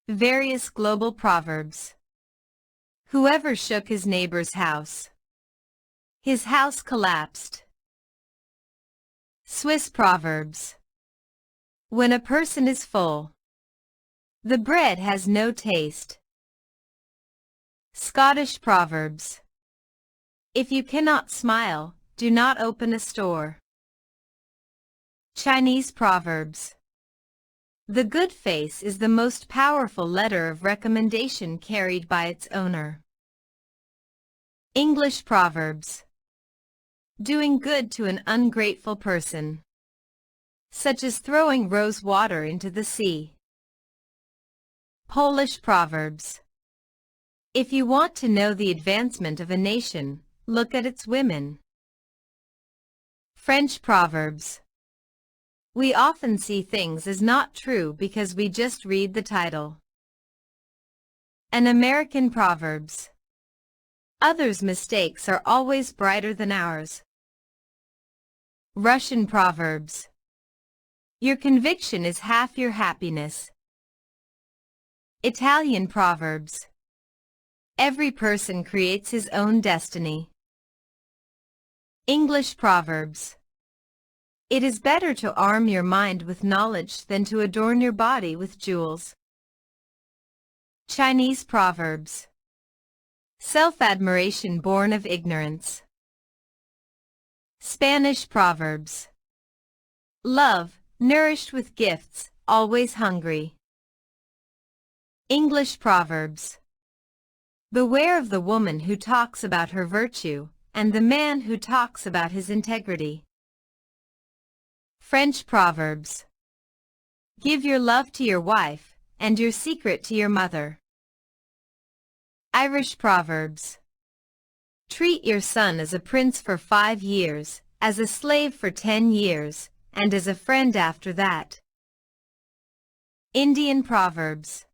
Various global proverbs. Whoever shook his neighbor's house, his house collapsed. Swiss proverbs. When a person is full, the bread has no taste. Scottish proverbs. If you cannot smile, do not open a store. Chinese proverbs. The good face is the most powerful letter of recommendation carried by its owner. English proverbs. Doing good to an ungrateful person, such as throwing rose water into the sea. Polish proverbs. If you want to know the advancement of a nation, look at its women. French proverbs. We often see things as not true because we just read the title. And American proverbs. Others' mistakes are always brighter than ours. Russian proverbs. Your conviction is half your happiness. Italian proverbs. Every person creates his own destiny. English proverbs. It is better to arm your mind with knowledge than to adorn your body with jewels. Chinese proverbs. Self-admiration born of ignorance. Spanish proverbs. Love, nourished with gifts, always hungry. English proverbs. Beware of the woman who talks about her virtue, and the man who talks about his integrity. French proverbs. Give your love to your wife, and your secret to your mother. Irish proverbs. Treat your son as a prince for 5 years, as a slave for 10 years, and as a friend after that. Indian proverbs.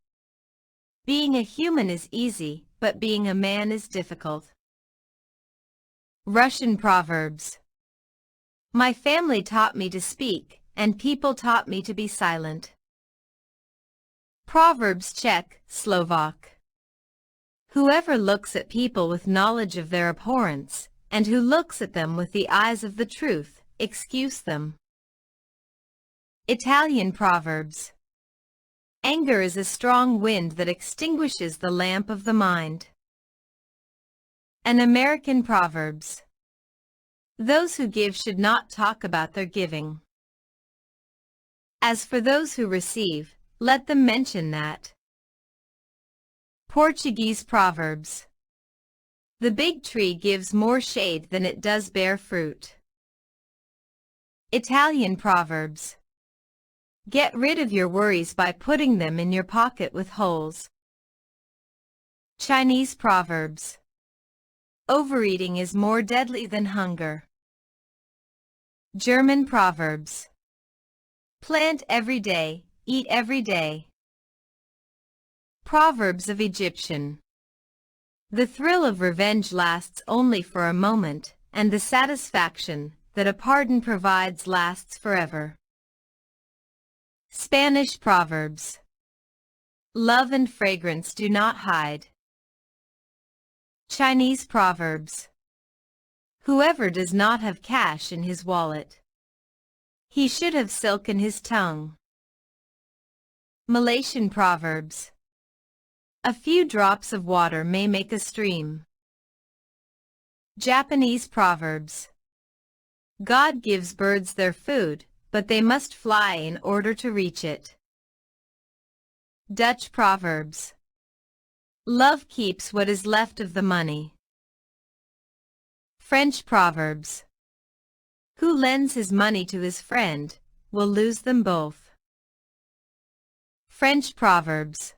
Being a human is easy, but being a man is difficult. Russian proverbs. My family taught me to speak, and people taught me to be silent. Proverbs Czech, Slovak. Whoever looks at people with knowledge of their abhorrence, and who looks at them with the eyes of the truth, excuse them. Italian proverbs. Anger is a strong wind that extinguishes the lamp of the mind. And American proverbs. Those who give should not talk about their giving. As for those who receive, let them mention that. Portuguese proverbs. The big tree gives more shade than it does bear fruit. Italian proverbs. Get rid of your worries by putting them in your pocket with holes. Chinese proverbs. Overeating is more deadly than hunger. German proverbs. Plant every day, eat every day. Proverbs of Egyptian. The thrill of revenge lasts only for a moment, and the satisfaction that a pardon provides lasts forever. Spanish proverbs. Love and fragrance do not hide. Chinese proverbs. Whoever does not have cash in his wallet, he should have silk in his tongue. Malaysian proverbs. A few drops of water may make a stream. Japanese proverbs. God gives birds their food, but they must fly in order to reach it. Dutch proverbs. Love keeps what is left of the money. French proverbs. Who lends his money to his friend will lose them both. French proverbs.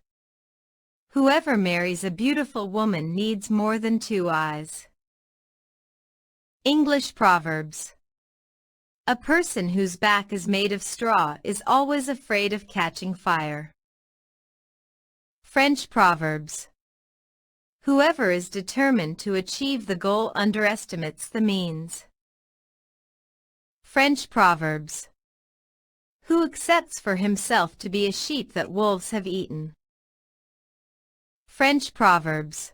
Whoever marries a beautiful woman needs more than 2 eyes. English Proverbs. A person whose back is made of straw is always afraid of catching fire. French Proverbs. Whoever is determined to achieve the goal underestimates the means. French Proverbs. Who accepts for himself to be a sheep that wolves have eaten. French Proverbs.